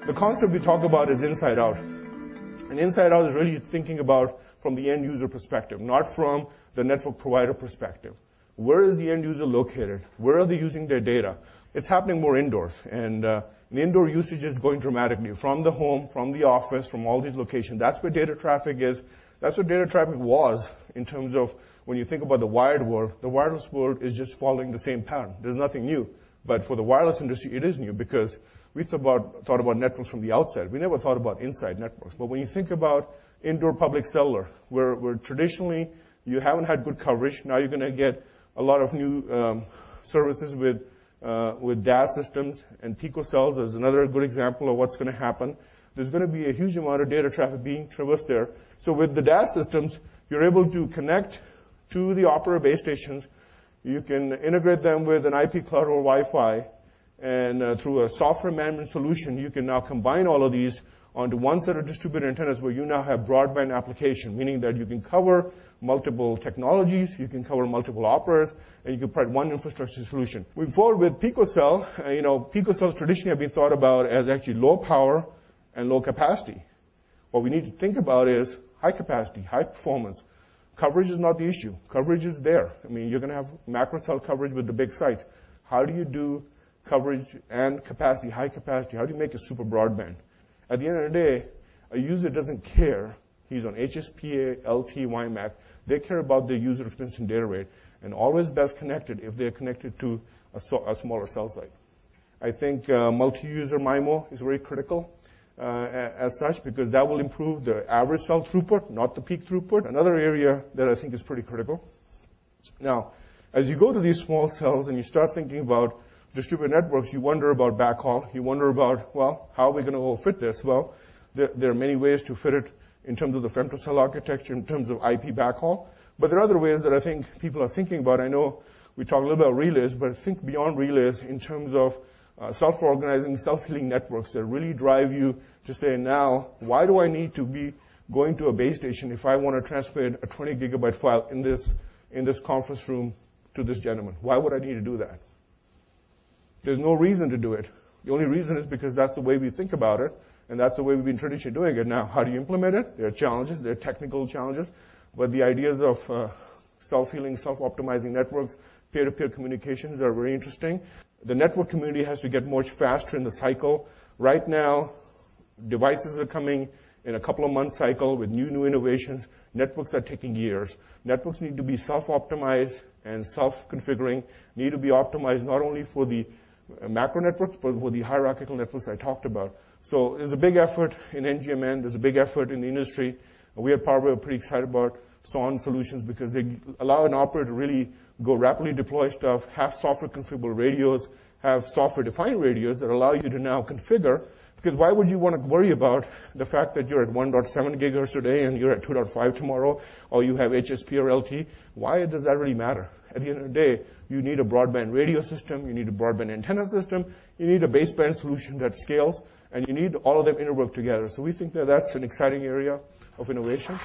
The concept we talk about is inside out. And inside out is really thinking about from the end user perspective, not from the network provider perspective. Where is the end user located? Where are they using their data? It's happening more indoors, and the indoor usage is going dramatically from the home, from the office, from all these locations. That's where data traffic is. That's what data traffic was in terms of when you think about the wired world. The wireless world is just following the same pattern. There's nothing new. But for the wireless industry, it is new because we thought about networks from the outside. We never thought about inside networks. But when you think about indoor public cellular, where traditionally you haven't had good coverage, now you're going to get a lot of new services with DAS systems, and picocells is another good example of what's going to happen. There's going to be a huge amount of data traffic being traversed there. So with the DAS systems, you're able to connect to the operator base stations. You can integrate them with an IP cloud or Wi-Fi, and through a software management solution, you can now combine all of these onto one set of distributed antennas where you now have broadband application, meaning that you can cover multiple technologies, you can cover multiple operators, and you can provide one infrastructure solution. Moving forward with picocell, picocells traditionally have been thought about as actually low power and low capacity. What we need to think about is high capacity, high performance. Coverage is not the issue. Coverage is there. I mean, you're going to have macro cell coverage with the big sites. How do you do coverage and capacity, high capacity? How do you make it super broadband? At the end of the day, a user doesn't care. He's on HSPA, LT, WiMAX. They care about their user experience and data rate, and always best connected if they're connected to a smaller cell site. I think multi-user MIMO is very critical as such, because that will improve the average cell throughput, not the peak throughput. Another area that I think is pretty critical. Now, as you go to these small cells and you start thinking about distributed networks, you wonder about backhaul. You wonder about, well, how are we going to go fit this? Well, there are many ways to fit it in terms of the femtocell architecture, in terms of IP backhaul. But there are other ways that I think people are thinking about. I know we talk a little about relays, but think beyond relays in terms of self-organizing, self-healing networks that really drive you to say, now, why do I need to be going to a base station if I want to transmit a 20 gigabyte file in this conference room to this gentleman? Why would I need to do that? There's no reason to do it. The only reason is because that's the way we think about it, and that's the way we've been traditionally doing it. Now, how do you implement it? There are challenges. There are technical challenges. But the ideas of self-healing, self-optimizing networks, peer-to-peer communications are very interesting. The network community has to get much faster in the cycle. Right now, devices are coming in a couple of months cycle with new innovations. Networks are taking years. Networks need to be self-optimized and self-configuring, need to be optimized not only for the macro networks, but for the hierarchical networks I talked about. So there's a big effort in NGMN. There's a big effort in the industry. We at Powerwave are pretty excited about SON solutions because they allow an operator to really go rapidly deploy stuff, have software configurable radios, have software-defined radios that allow you to now configure. Because why would you want to worry about the fact that you're at 1.7 gigahertz today and you're at 2.5 tomorrow, or you have HSP or LT? Why does that really matter? At the end of the day, you need a broadband radio system, you need a broadband antenna system, you need a baseband solution that scales, and you need all of them interwork together. So we think that that's an exciting area of innovation.